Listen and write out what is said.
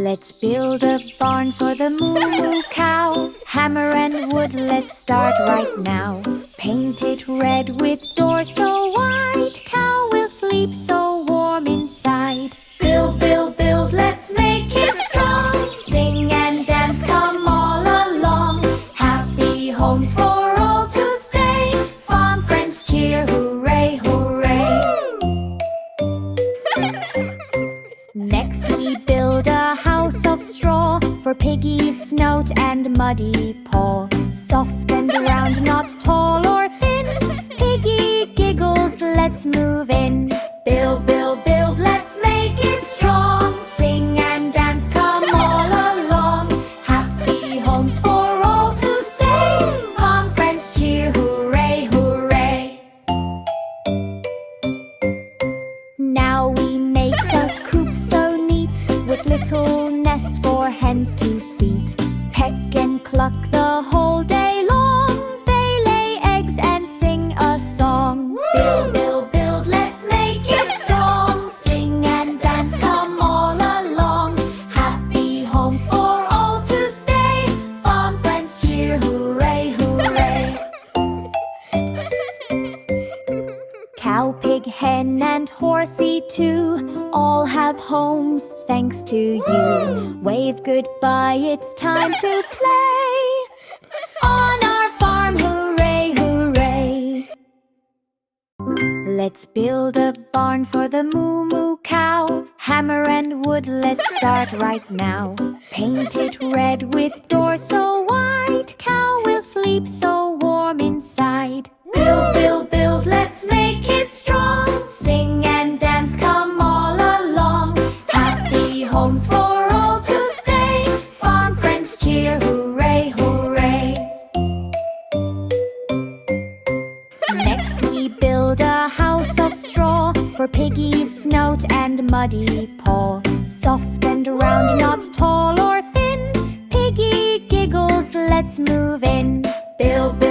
Let's build a barn for the moo-moo cow. Hammer and wood, let's start right now. Paint it red with doors so wide. Cow will sleep so warm inside. Build, build, build, let's make it strong. Sing and dance, come all along. Happy homes for all to stay. Farm friends cheer, hooray, hooray. Next we build a house of straw for Piggy's snout and muddy paw. Soft and round, not tall or thin. Piggy giggles, let's move in. Build, build, build, let's make it strong. Sing and dance, come all along. Happy homes for all to stay. Farm friends cheer, hooray, hooray. Now we make a coop so neat, with little nests for hens to seat. Peck and cluck the whole day long. They lay eggs and sing a song. Build, build, build, let's make it strong. Sing and dance, come all along. Happy homes for all to stay. Farm friends cheer, hooray, hooray. Cow, pig, hen, and horsey too, all have homes thanks to you. Wave goodbye, it's time to play. On our farm, hooray, hooray. Let's build a barn for the moo-moo cow. Hammer and wood, let's start right now. Paint it red with doors so wide. Cow will sleep so warm inside. Build, build, build, let's make it strong. Sing and dance, come all along. Happy homes for all to stay. Farm friends cheer, hooray, hooray. Next we build a house of straw for Piggy's snout and muddy paw. Soft and round, not tall or thin. Piggy giggles, let's move in. Build, build,